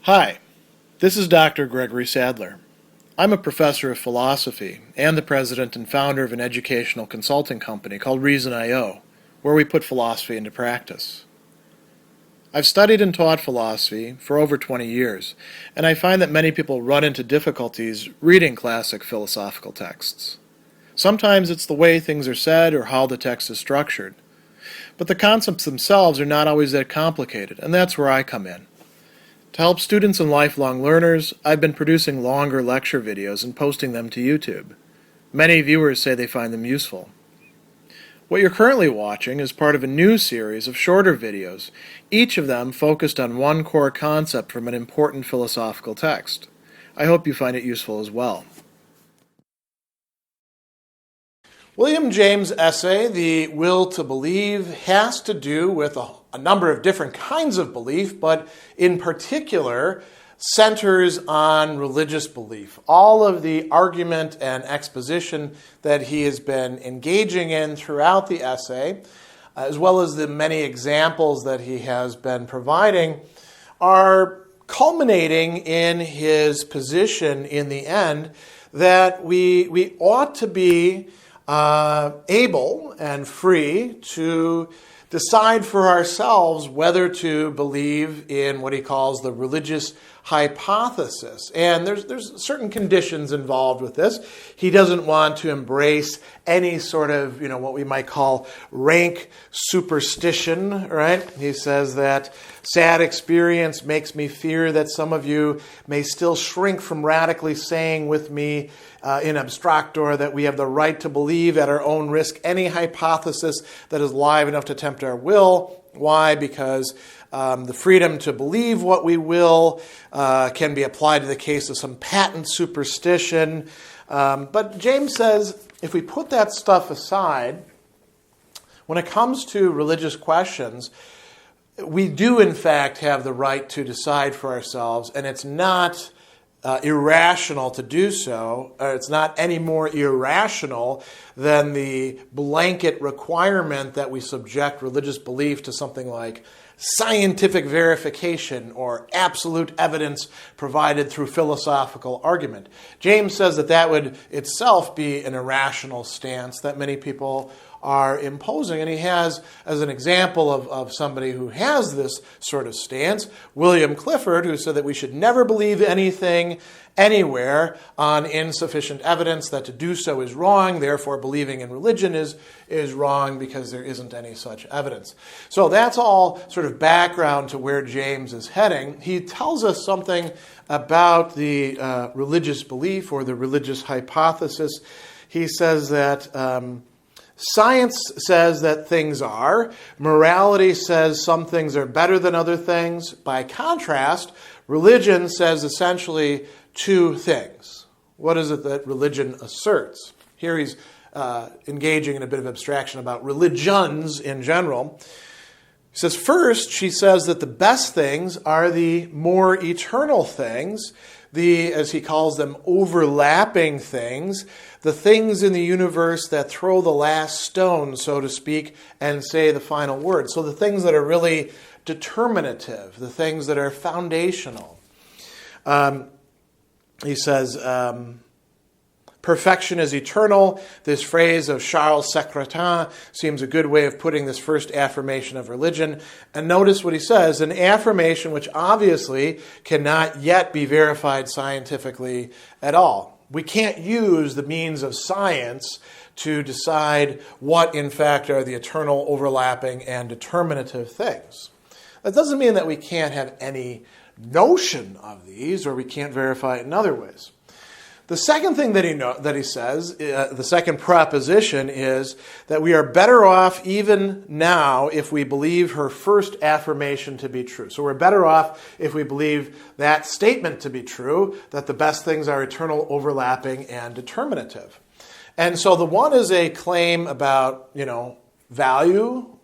Hi, this is Dr. Gregory Sadler. I'm a professor of philosophy and the president and founder of an educational consulting company called Reason.io, where we put philosophy into practice. I've studied and taught philosophy for over 20 years, and I find that many people run into difficulties reading classic philosophical texts. Sometimes it's the way things are said or how the text is structured. But the concepts themselves are not always that complicated, and that's where I come in. To help students and lifelong learners, I've been producing longer lecture videos and posting them to YouTube. Many viewers say they find them useful. What you're currently watching is part of a new series of shorter videos, each of them focused on one core concept from an important philosophical text. I hope you find it useful as well. William James' essay, The Will to Believe, has to do with a number of different kinds of belief, but in particular centers on religious belief. All of the argument and exposition that he has been engaging in throughout the essay, as well as the many examples that he has been providing, are culminating in his position in the end that we ought to be able and free to decide for ourselves whether to believe in what he calls the religious hypothesis. And there's certain conditions involved with this. He doesn't want to embrace any sort of, what we might call rank superstition, right? He says that sad experience makes me fear that some of you may still shrink from radically saying with me in abstractor that we have the right to believe at our own risk any hypothesis that is live enough to tempt our will. Why? Because the freedom to believe what we will can be applied to the case of some patent superstition. But James says if we put that stuff aside, when it comes to religious questions, we do in fact have the right to decide for ourselves, and it's not irrational to do so, or it's not any more irrational than the blanket requirement that we subject religious belief to something like scientific verification or absolute evidence provided through philosophical argument. James says that would itself be an irrational stance that many people are imposing. And he has, as an example of somebody who has this sort of stance, William Clifford, who said that we should never believe anything anywhere on insufficient evidence, that to do so is wrong, therefore believing in religion is wrong because there isn't any such evidence. So that's all sort of background to where James is heading. He tells us something about the religious belief or the religious hypothesis. He says that science says that things are. Morality says some things are better than other things. By contrast, religion says essentially two things. What is it that religion asserts? Here he's engaging in a bit of abstraction about religions in general. He says, first, she says that the best things are the more eternal things, the, as he calls them, overlapping things, the things in the universe that throw the last stone, so to speak, and say the final word. So the things that are really determinative, the things that are foundational. He says, perfection is eternal. This phrase of Charles Secretin seems a good way of putting this first affirmation of religion. And notice what he says, an affirmation which obviously cannot yet be verified scientifically at all. We can't use the means of science to decide what, in fact, are the eternal, overlapping, and determinative things. That doesn't mean that we can't have any notion of these, or we can't verify it in other ways. The second thing that he says, the second proposition, is that we are better off even now if we believe her first affirmation to be true. So we're better off if we believe that statement to be true, that the best things are eternal, overlapping, and determinative. And so the one is a claim about, value,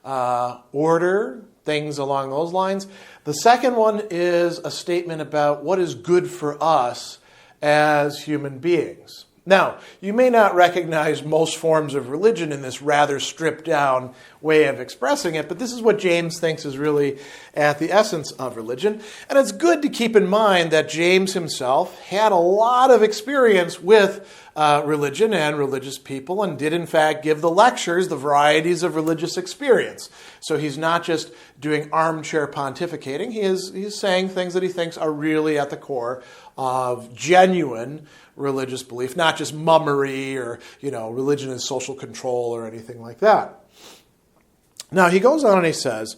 order, things along those lines. The second one is a statement about what is good for us as human beings. Now, you may not recognize most forms of religion in this rather stripped down way of expressing it, but this is what James thinks is really at the essence of religion. And it's good to keep in mind that James himself had a lot of experience with religion and religious people, and did in fact give the lectures, the varieties of religious experience. So he's not just doing armchair pontificating, he's saying things that he thinks are really at the core of genuine religious belief, not just mummery or, religion is social control or anything like that. Now he goes on and he says,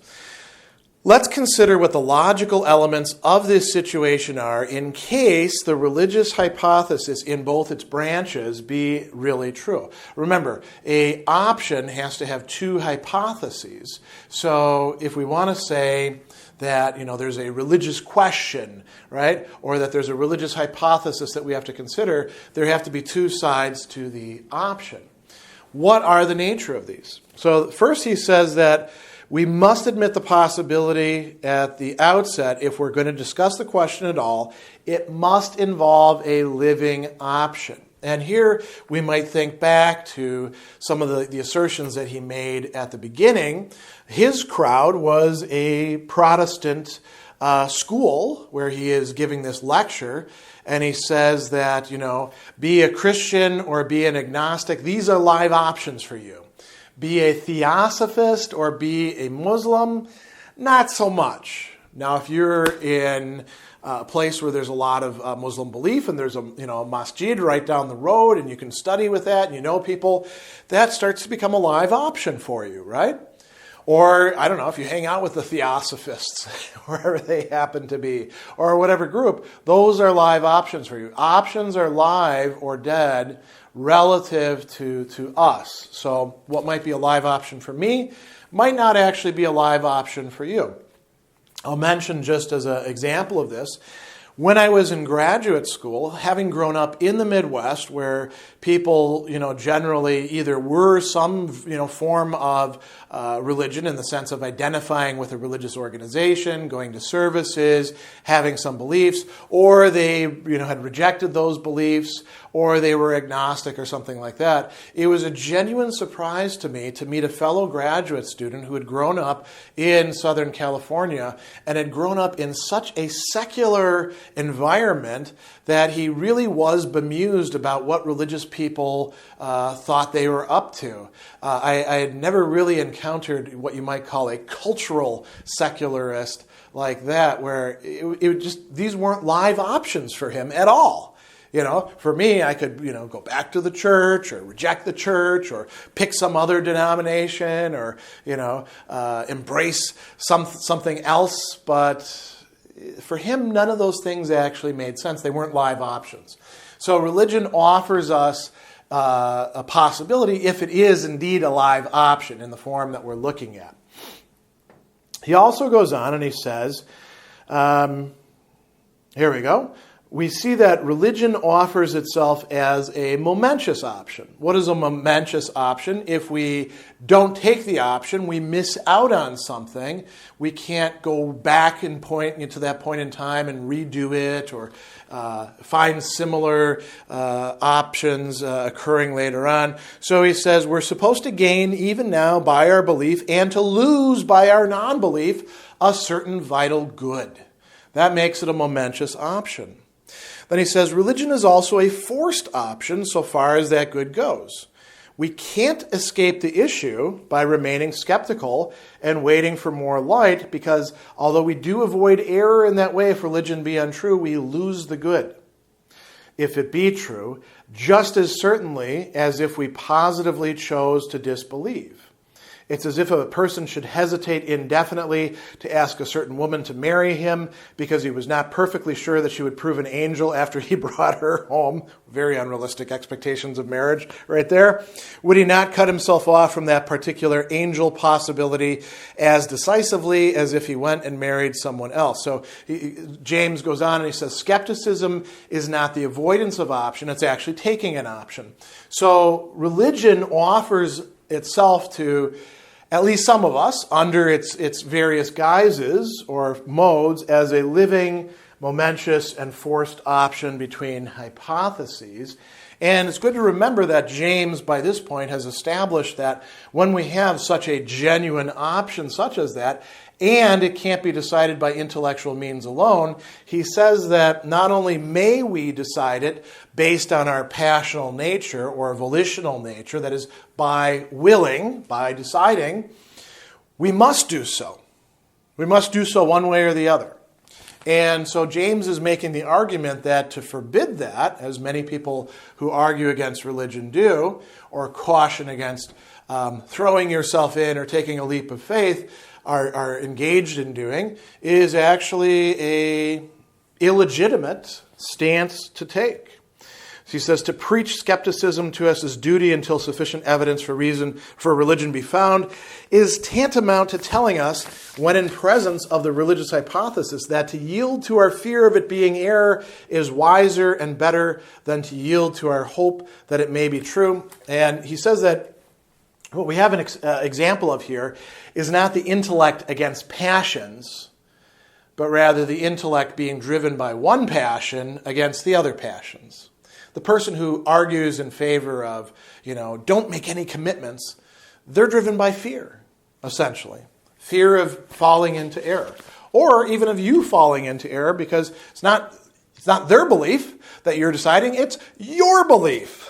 let's consider what the logical elements of this situation are in case the religious hypothesis in both its branches be really true. Remember, an option has to have two hypotheses. So if we want to say that there's a religious question, right, or that there's a religious hypothesis that we have to consider, there have to be two sides to the option. What are the nature of these? So first he says that we must admit the possibility at the outset, if we're going to discuss the question at all, it must involve a living option. And here we might think back to some of the assertions that he made at the beginning. His crowd was a Protestant school where he is giving this lecture, and he says that, be a Christian or be an agnostic, these are live options for you. Be a theosophist or be a Muslim, not so much. Now, if you're in a place where there's a lot of Muslim belief and there's a masjid right down the road and you can study with that and you know people, that starts to become a live option for you, right? Or, I don't know, if you hang out with the theosophists, wherever they happen to be, or whatever group, those are live options for you. Options are live or dead relative to us. So what might be a live option for me might not actually be a live option for you. I'll mention just as an example of this, when I was in graduate school, having grown up in the Midwest where people, generally either were some, form of religion in the sense of identifying with a religious organization, going to services, having some beliefs, or they, had rejected those beliefs, or they were agnostic or something like that. It was a genuine surprise to me to meet a fellow graduate student who had grown up in Southern California and had grown up in such a secular environment that he really was bemused about what religious people thought they were up to. I had never really encountered what you might call a cultural secularist like that, where it just, these weren't live options for him at all. For me, I could, go back to the church or reject the church or pick some other denomination or, embrace something else. But for him, none of those things actually made sense. They weren't live options. So religion offers us a possibility if it is indeed a live option in the form that we're looking at. He also goes on and he says, here we go. We see that religion offers itself as a momentous option. What is a momentous option? If we don't take the option, we miss out on something. We can't go back and point to that point in time and redo it or find similar options occurring later on. So he says we're supposed to gain even now by our belief and to lose by our non-belief a certain vital good. That makes it a momentous option. Then he says, religion is also a forced option so far as that good goes. We can't escape the issue by remaining skeptical and waiting for more light because although we do avoid error in that way, if religion be untrue, we lose the good. If it be true, just as certainly as if we positively chose to disbelieve. It's as if a person should hesitate indefinitely to ask a certain woman to marry him because he was not perfectly sure that she would prove an angel after he brought her home. Very unrealistic expectations of marriage right there. Would he not cut himself off from that particular angel possibility as decisively as if he went and married someone else? So James goes on and he says, skepticism is not the avoidance of option, it's actually taking an option. So religion offers itself to at least some of us, under its various guises or modes, as a living, momentous, and forced option between hypotheses. And it's good to remember that James, by this point, has established that when we have such a genuine option such as that, and it can't be decided by intellectual means alone, he says that not only may we decide it based on our passional nature or volitional nature, that is, by willing, by deciding, we must do so. We must do so one way or the other. And so James is making the argument that to forbid that, as many people who argue against religion do, or caution against throwing yourself in or taking a leap of faith, are engaged in doing, is actually a illegitimate stance to take. So he says, to preach skepticism to us is duty until sufficient evidence for religion be found, is tantamount to telling us, when in presence of the religious hypothesis, that to yield to our fear of it being error is wiser and better than to yield to our hope that it may be true. And he says that what we have an example of here is not the intellect against passions, but rather the intellect being driven by one passion against the other passions. The person who argues in favor of, don't make any commitments, they're driven by fear, essentially. Fear of falling into error. Or even of you falling into error, because it's not their belief that you're deciding, it's your belief,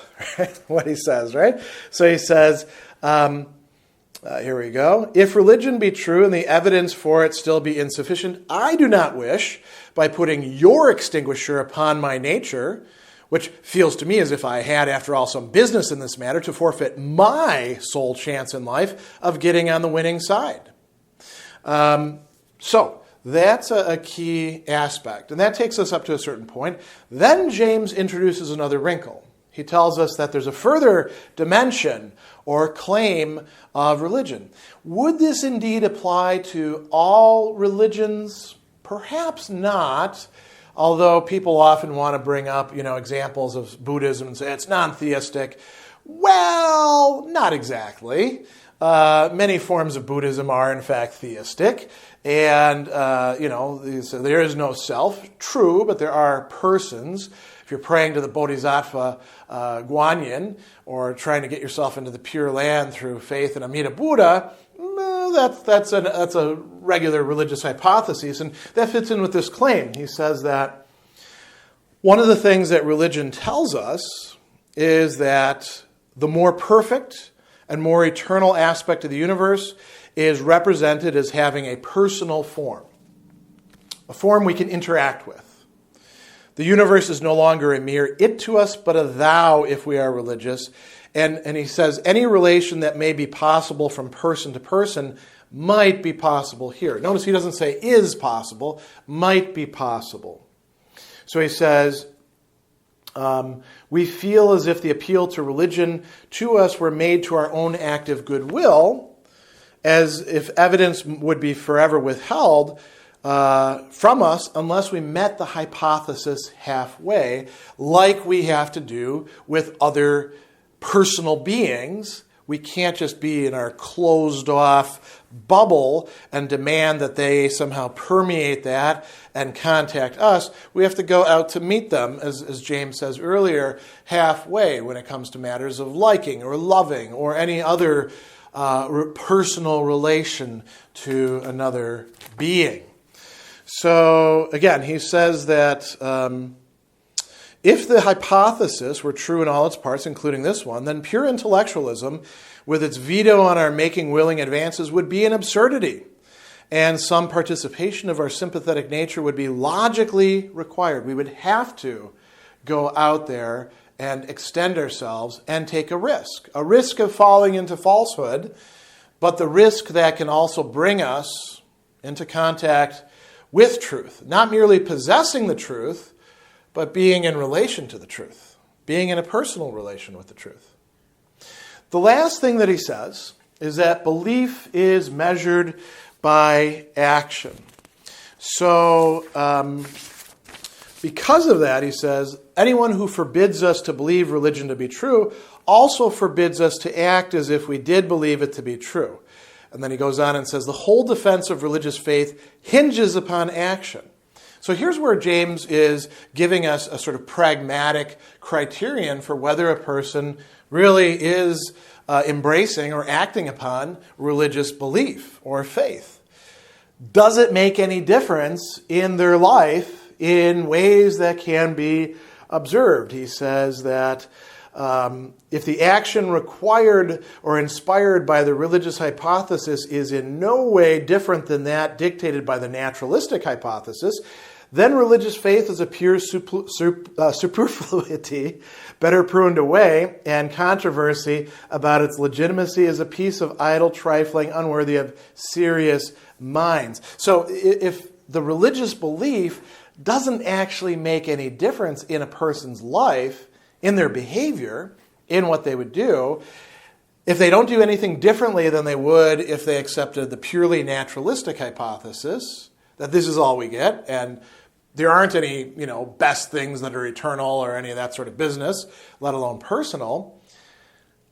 what he says, right? So he says, here we go. If religion be true and the evidence for it still be insufficient, I do not wish, by putting your extinguisher upon my nature, which feels to me as if I had, after all, some business in this matter, to forfeit my sole chance in life of getting on the winning side. So that's a key aspect. And that takes us up to a certain point. Then James introduces another wrinkle. He tells us that there's a further dimension or claim of religion. Would this indeed apply to all religions? Perhaps not. Although people often want to bring up, examples of Buddhism and say it's non-theistic. Well, not exactly. Many forms of Buddhism are, in fact, theistic. And, there is no self. True, but there are persons. If you're praying to the Bodhisattva Guanyin or trying to get yourself into the Pure Land through faith in Amida Buddha, that's a regular religious hypothesis, and that fits in with this claim. He says that one of the things that religion tells us is that the more perfect and more eternal aspect of the universe is represented as having a personal form, a form we can interact with. The universe is no longer a mere it to us, but a thou if we are religious. And he says any relation that may be possible from person to person might be possible here. Notice he doesn't say is possible, might be possible. So he says, we feel as if the appeal to religion to us were made to our own active goodwill, as if evidence would be forever withheld from us unless we met the hypothesis halfway, like we have to do with other personal beings. We can't just be in our closed-off bubble and demand that they somehow permeate that and contact us. We have to go out to meet them, as James says earlier, halfway when it comes to matters of liking or loving or any other personal relation to another being. So, again, he says that if the hypothesis were true in all its parts, including this one, then pure intellectualism, with its veto on our making willing advances, would be an absurdity, and some participation of our sympathetic nature would be logically required. We would have to go out there and extend ourselves and take a risk of falling into falsehood, but the risk that can also bring us into contact with truth, not merely possessing the truth, but being in relation to the truth, being in a personal relation with the truth. The last thing that he says is that belief is measured by action. So, because of that, he says, anyone who forbids us to believe religion to be true also forbids us to act as if we did believe it to be true. And then he goes on and says, the whole defense of religious faith hinges upon action. So here's where James is giving us a sort of pragmatic criterion for whether a person really is embracing or acting upon religious belief or faith. Does it make any difference in their life in ways that can be observed? He says that if the action required or inspired by the religious hypothesis is in no way different than that dictated by the naturalistic hypothesis, then religious faith is a pure superfluity, better pruned away, and controversy about its legitimacy is a piece of idle trifling, unworthy of serious minds. So if the religious belief doesn't actually make any difference in a person's life, in their behavior, in what they would do, if they don't do anything differently than they would if they accepted the purely naturalistic hypothesis, that this is all we get, and there aren't any, best things that are eternal or any of that sort of business, let alone personal,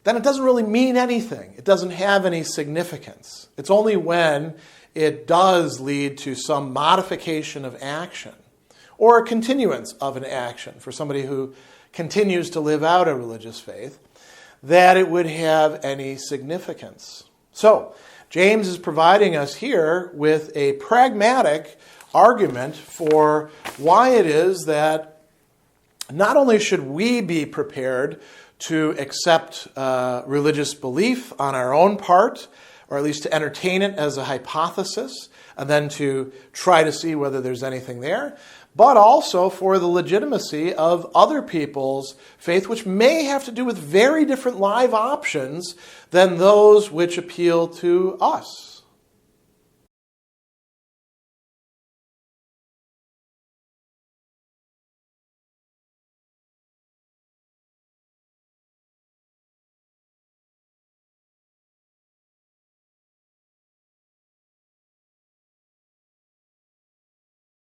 then it doesn't really mean anything. It doesn't have any significance. It's only when it does lead to some modification of action or a continuance of an action for somebody who continues to live out a religious faith, that it would have any significance. So, James is providing us here with a pragmatic argument for why it is that not only should we be prepared to accept religious belief on our own part, or at least to entertain it as a hypothesis, and then to try to see whether there's anything there, but also for the legitimacy of other people's faith, which may have to do with very different live options than those which appeal to us.